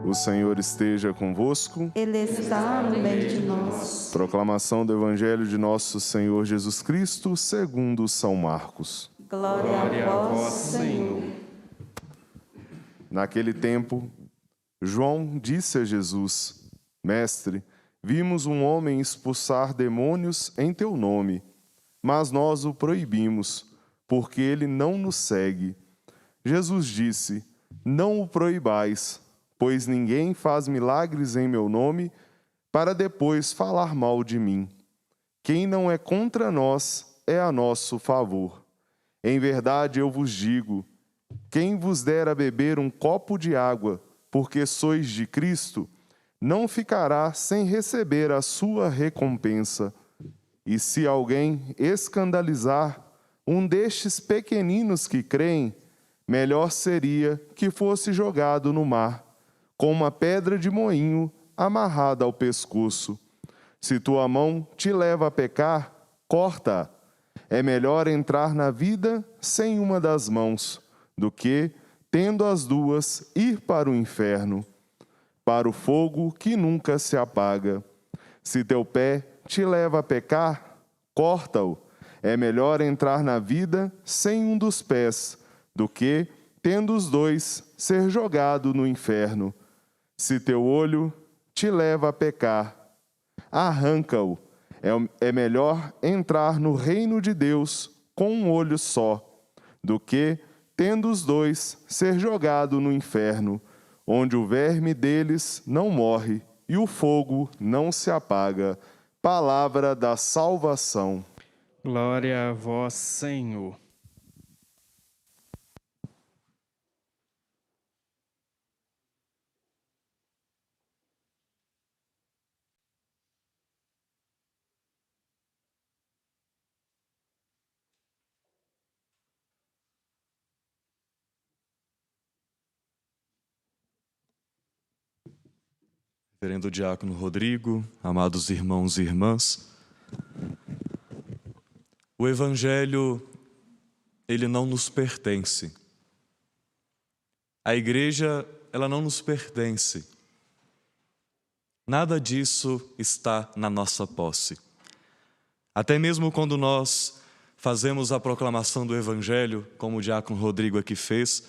O Senhor esteja convosco. Ele está no meio de nós. Proclamação do Evangelho de nosso Senhor Jesus Cristo, segundo São Marcos. Glória a vós, Senhor. Naquele tempo, João disse a Jesus: Mestre, vimos um homem expulsar demônios em teu nome, mas nós o proibimos, porque ele não nos segue. Jesus disse: Não o proibais, pois ninguém faz milagres em meu nome para depois falar mal de mim. Quem não é contra nós é a nosso favor. Em verdade eu vos digo, quem vos der a beber um copo de água, porque sois de Cristo, não ficará sem receber a sua recompensa. E se alguém escandalizar um destes pequeninos que creem, melhor seria que fosse jogado no mar, com uma pedra de moinho amarrada ao pescoço. Se tua mão te leva a pecar, corta-a. É melhor entrar na vida sem uma das mãos, do que, tendo as duas, ir para o inferno, para o fogo que nunca se apaga. Se teu pé te leva a pecar, corta-o. É melhor entrar na vida sem um dos pés, do que, tendo os dois, ser jogado no inferno. Se teu olho te leva a pecar, arranca-o. É melhor entrar no reino de Deus com um olho só, do que, tendo os dois, ser jogado no inferno, onde o verme deles não morre e o fogo não se apaga. Palavra da salvação. Glória a vós, Senhor. Reverendo Diácono Rodrigo, amados irmãos e irmãs, o Evangelho, ele não nos pertence. A Igreja, ela não nos pertence. Nada disso está na nossa posse. Até mesmo quando nós fazemos a proclamação do Evangelho, como o Diácono Rodrigo aqui fez,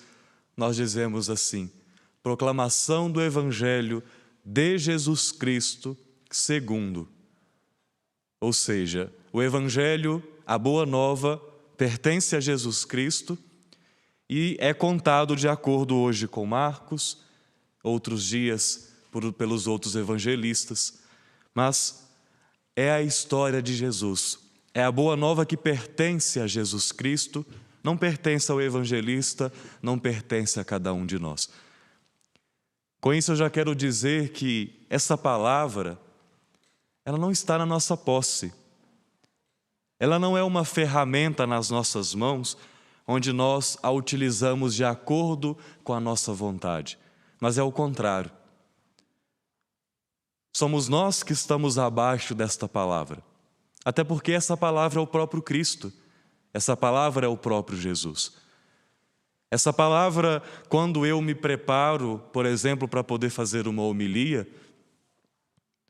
nós dizemos assim: proclamação do Evangelho de Jesus Cristo segundo. Ou seja, o Evangelho, a Boa Nova, pertence a Jesus Cristo e é contado de acordo hoje com Marcos, outros dias pelos outros evangelistas, mas é a história de Jesus. É a Boa Nova que pertence a Jesus Cristo, não pertence ao evangelista, não pertence a cada um de nós. Com isso eu já quero dizer que essa palavra, ela não está na nossa posse. Ela não é uma ferramenta nas nossas mãos, onde nós a utilizamos de acordo com a nossa vontade. Mas é o contrário. Somos nós que estamos abaixo desta palavra. Até porque essa palavra é o próprio Cristo. Essa palavra é o próprio Jesus. Essa palavra, quando eu me preparo, por exemplo, para poder fazer uma homilia,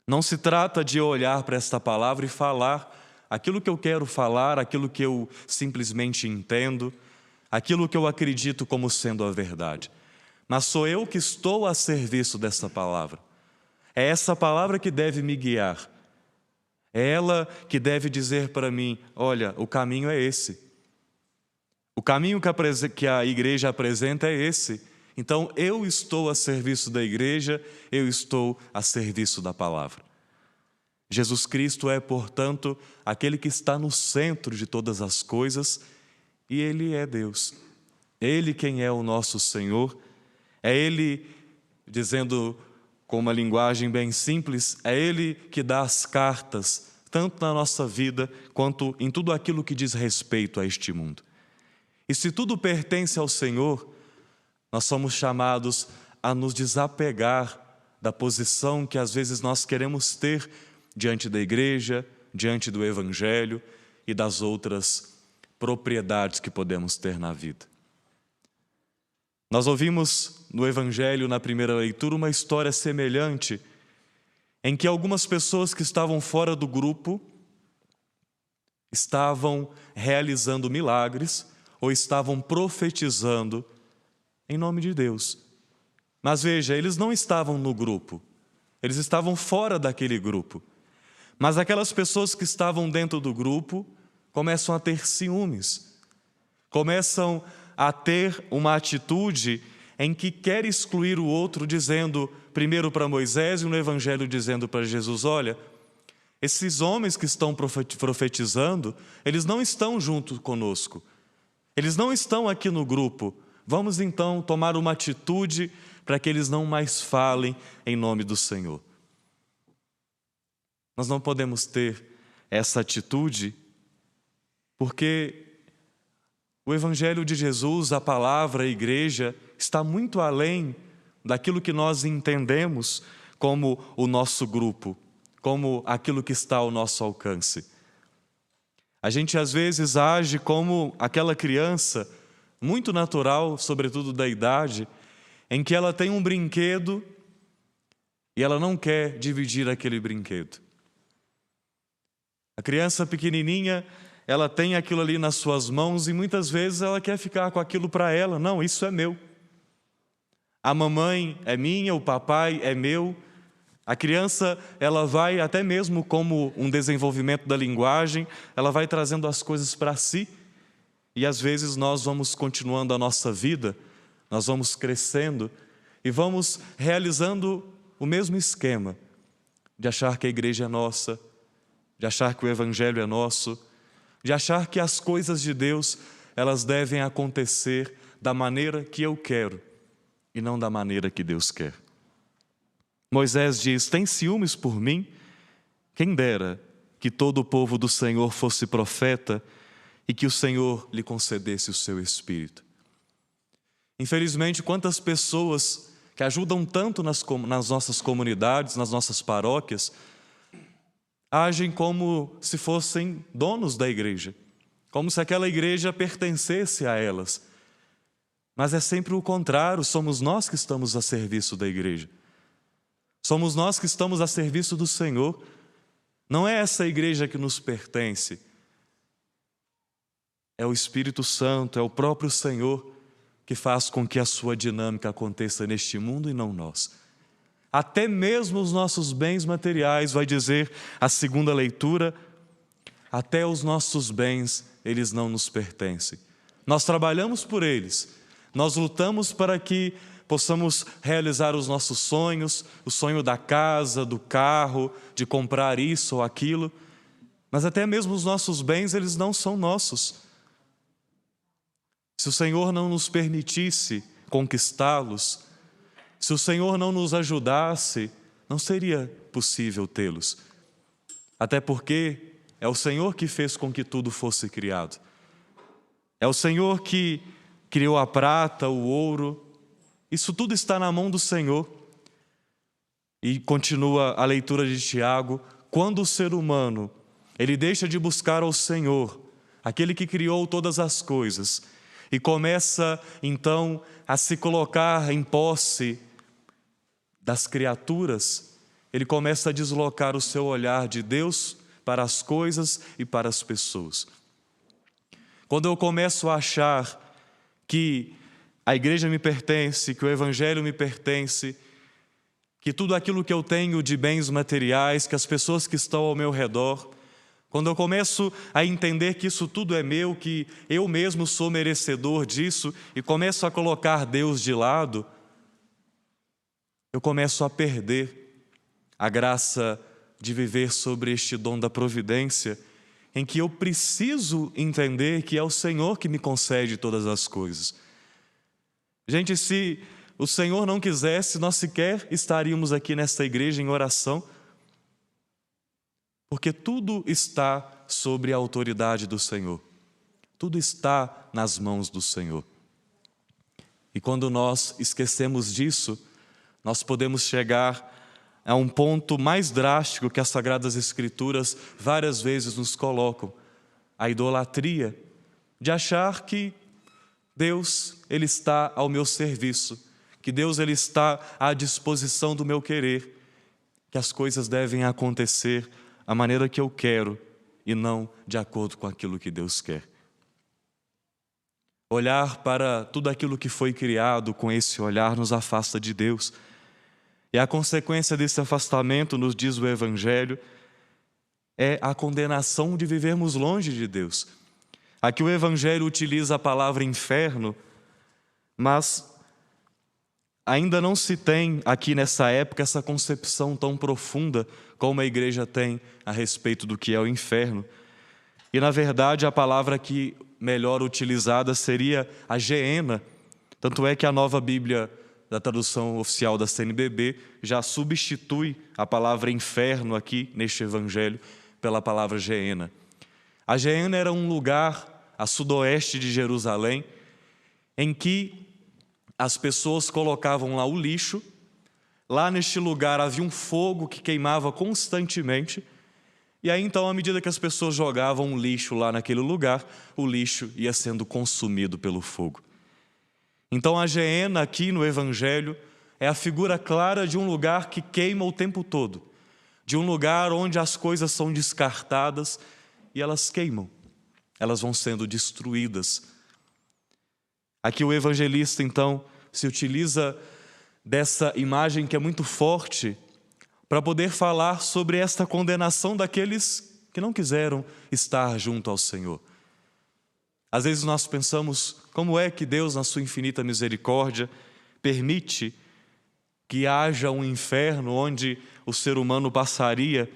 não se trata de olhar para esta palavra e falar aquilo que eu quero falar, aquilo que eu simplesmente entendo, aquilo que eu acredito como sendo a verdade. Mas sou eu que estou a serviço dessa palavra. É essa palavra que deve me guiar. É ela que deve dizer para mim: olha, o caminho é esse. O caminho que a igreja apresenta é esse. Então, eu estou a serviço da igreja, eu estou a serviço da palavra. Jesus Cristo é, portanto, aquele que está no centro de todas as coisas e Ele é Deus. Ele quem é o nosso Senhor, é Ele, dizendo com uma linguagem bem simples, é Ele que dá as cartas, tanto na nossa vida quanto em tudo aquilo que diz respeito a este mundo. E se tudo pertence ao Senhor, nós somos chamados a nos desapegar da posição que às vezes nós queremos ter diante da igreja, diante do Evangelho e das outras propriedades que podemos ter na vida. Nós ouvimos no Evangelho, na primeira leitura, uma história semelhante, em que algumas pessoas que estavam fora do grupo estavam realizando milagres ou estavam profetizando em nome de Deus. Mas veja, eles não estavam no grupo, eles estavam fora daquele grupo. Mas aquelas pessoas que estavam dentro do grupo começam a ter ciúmes, começam a ter uma atitude em que quer excluir o outro, dizendo primeiro para Moisés e no Evangelho dizendo para Jesus: olha, esses homens que estão profetizando, eles não estão junto conosco, eles não estão aqui no grupo. Vamos então tomar uma atitude para que eles não mais falem em nome do Senhor. Nós não podemos ter essa atitude porque o Evangelho de Jesus, a palavra, a igreja, está muito além daquilo que nós entendemos como o nosso grupo, como aquilo que está ao nosso alcance. A gente às vezes age como aquela criança, muito natural, sobretudo da idade, em que ela tem um brinquedo e ela não quer dividir aquele brinquedo. A criança pequenininha, ela tem aquilo ali nas suas mãos e muitas vezes ela quer ficar com aquilo para ela. Não, isso é meu. A mamãe é minha, o papai é meu. A criança, ela vai, até mesmo como um desenvolvimento da linguagem, ela vai trazendo as coisas para si. E às vezes nós vamos continuando a nossa vida, nós vamos crescendo e vamos realizando o mesmo esquema de achar que a igreja é nossa, de achar que o Evangelho é nosso, de achar que as coisas de Deus, elas devem acontecer da maneira que eu quero e não da maneira que Deus quer. Moisés diz: tem ciúmes por mim? Quem dera que todo o povo do Senhor fosse profeta e que o Senhor lhe concedesse o seu Espírito. Infelizmente, quantas pessoas que ajudam tanto nas nossas comunidades, nas nossas paróquias, agem como se fossem donos da igreja, como se aquela igreja pertencesse a elas. Mas é sempre o contrário, somos nós que estamos a serviço da igreja. Somos nós que estamos a serviço do Senhor. Não é essa igreja que nos pertence. É o Espírito Santo, é o próprio Senhor que faz com que a sua dinâmica aconteça neste mundo e não nós. Até mesmo os nossos bens materiais, vai dizer a segunda leitura, até os nossos bens, eles não nos pertencem. Nós trabalhamos por eles, nós lutamos para que possamos realizar os nossos sonhos, o sonho da casa, do carro, de comprar isso ou aquilo, mas até mesmo os nossos bens, eles não são nossos. Se o Senhor não nos permitisse conquistá-los, se o Senhor não nos ajudasse, não seria possível tê-los. Até porque é o Senhor que fez com que tudo fosse criado. É o Senhor que criou a prata, o ouro. Isso tudo está na mão do Senhor. E continua a leitura de Tiago: quando o ser humano, ele deixa de buscar ao Senhor, aquele que criou todas as coisas, e começa então a se colocar em posse das criaturas, ele começa a deslocar o seu olhar de Deus para as coisas e para as pessoas. Quando eu começo a achar que a igreja me pertence, que o Evangelho me pertence, que tudo aquilo que eu tenho de bens materiais, que as pessoas que estão ao meu redor, quando eu começo a entender que isso tudo é meu, que eu mesmo sou merecedor disso e começo a colocar Deus de lado, eu começo a perder a graça de viver sobre este dom da providência, em que eu preciso entender que é o Senhor que me concede todas as coisas. Gente, se o Senhor não quisesse, nós sequer estaríamos aqui nesta igreja em oração, porque tudo está sobre a autoridade do Senhor. Tudo está nas mãos do Senhor. E quando nós esquecemos disso, nós podemos chegar a um ponto mais drástico que as Sagradas Escrituras várias vezes nos colocam: a idolatria, de achar que Deus, Ele está ao meu serviço, que Deus, Ele está à disposição do meu querer, que as coisas devem acontecer da maneira que eu quero e não de acordo com aquilo que Deus quer. Olhar para tudo aquilo que foi criado com esse olhar nos afasta de Deus. E a consequência desse afastamento, nos diz o Evangelho, é a condenação de vivermos longe de Deus. Aqui o Evangelho utiliza a palavra inferno, mas ainda não se tem aqui nessa época essa concepção tão profunda como a igreja tem a respeito do que é o inferno. E na verdade a palavra aqui melhor utilizada seria a geena. Tanto é que a Nova Bíblia da tradução oficial da CNBB já substitui a palavra inferno aqui neste evangelho pela palavra geena. A geena era um lugar a sudoeste de Jerusalém em que as pessoas colocavam lá o lixo. Lá neste lugar havia um fogo que queimava constantemente. E aí então, à medida que as pessoas jogavam um lixo lá naquele lugar, o lixo ia sendo consumido pelo fogo. Então a geena aqui no Evangelho é a figura clara de um lugar que queima o tempo todo, de um lugar onde as coisas são descartadas e elas queimam, elas vão sendo destruídas. Aqui o evangelista então se utiliza dessa imagem que é muito forte para poder falar sobre esta condenação daqueles que não quiseram estar junto ao Senhor. Às vezes nós pensamos, como é que Deus, na sua infinita misericórdia, permite que haja um inferno onde o ser humano passaria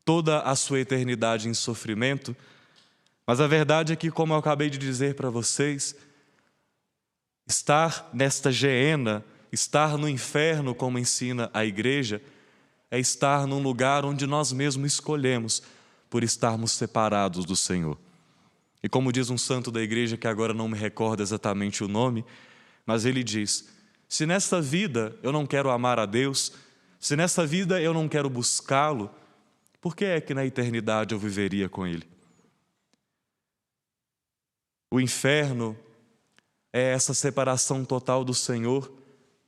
toda a sua eternidade em sofrimento? Mas a verdade é que, como eu acabei de dizer para vocês, estar nesta geena, estar no inferno, como ensina a igreja, é estar num lugar onde nós mesmos escolhemos por estarmos separados do Senhor. E como diz um santo da igreja, que agora não me recordo exatamente o nome, mas ele diz: se nesta vida eu não quero amar a Deus, se nesta vida eu não quero buscá-lo, por que é que na eternidade eu viveria com Ele? O inferno é essa separação total do Senhor,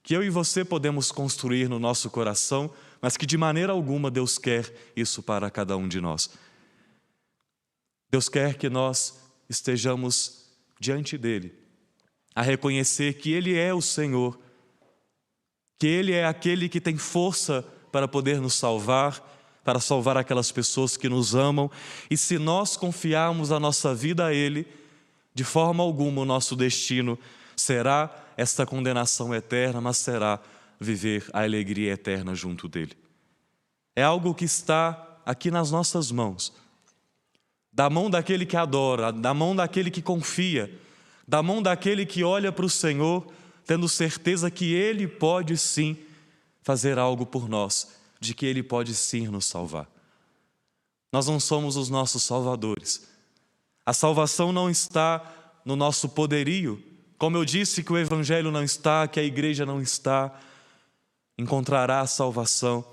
que eu e você podemos construir no nosso coração, mas que de maneira alguma Deus quer isso para cada um de nós. Deus quer que nós estejamos diante dEle, a reconhecer que Ele é o Senhor, que Ele é aquele que tem força para poder nos salvar, para salvar aquelas pessoas que nos amam, e se nós confiarmos a nossa vida a Ele, de forma alguma o nosso destino será esta condenação eterna, mas será viver a alegria eterna junto dEle. É algo que está aqui nas nossas mãos, da mão daquele que adora, da mão daquele que confia, da mão daquele que olha para o Senhor, tendo certeza que Ele pode sim fazer algo por nós, de que Ele pode sim nos salvar. Nós não somos os nossos salvadores. A salvação não está no nosso poderio. Como eu disse que o Evangelho não está, que a igreja não está, encontrará a salvação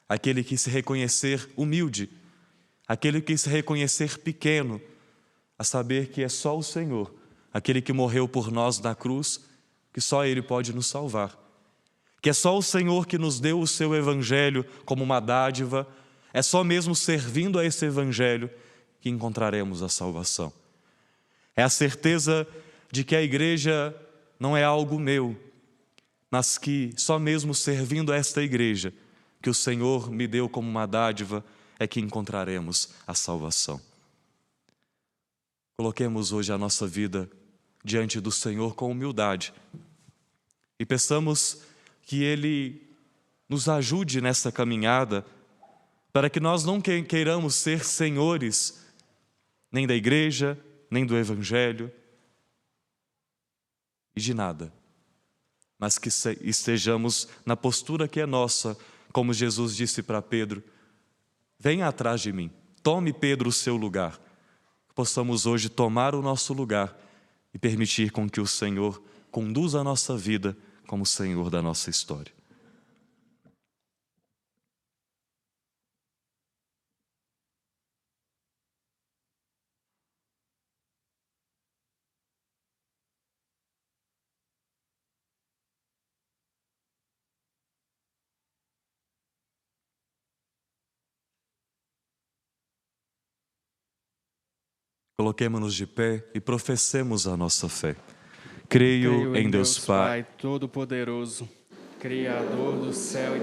aquele que se reconhecer humilde, aquele que se reconhecer pequeno, a saber que é só o Senhor, aquele que morreu por nós na cruz, que só Ele pode nos salvar. Que é só o Senhor que nos deu o seu Evangelho como uma dádiva, é só mesmo servindo a esse Evangelho que encontraremos a salvação. É a certeza de que a igreja não é algo meu, mas que só mesmo servindo a esta igreja, que o Senhor me deu como uma dádiva, é que encontraremos a salvação. Coloquemos hoje a nossa vida diante do Senhor com humildade e peçamos que Ele nos ajude nessa caminhada, para que nós não queiramos ser senhores nem da igreja, nem do Evangelho e de nada, mas que estejamos na postura que é nossa, como Jesus disse para Pedro: venha atrás de mim, tome Pedro o seu lugar. Que possamos hoje tomar o nosso lugar e permitir com que o Senhor conduza a nossa vida como Senhor da nossa história. Coloquemo-nos de pé e professemos a nossa fé. Creio em Deus Pai, Todo-Poderoso, Criador do céu e da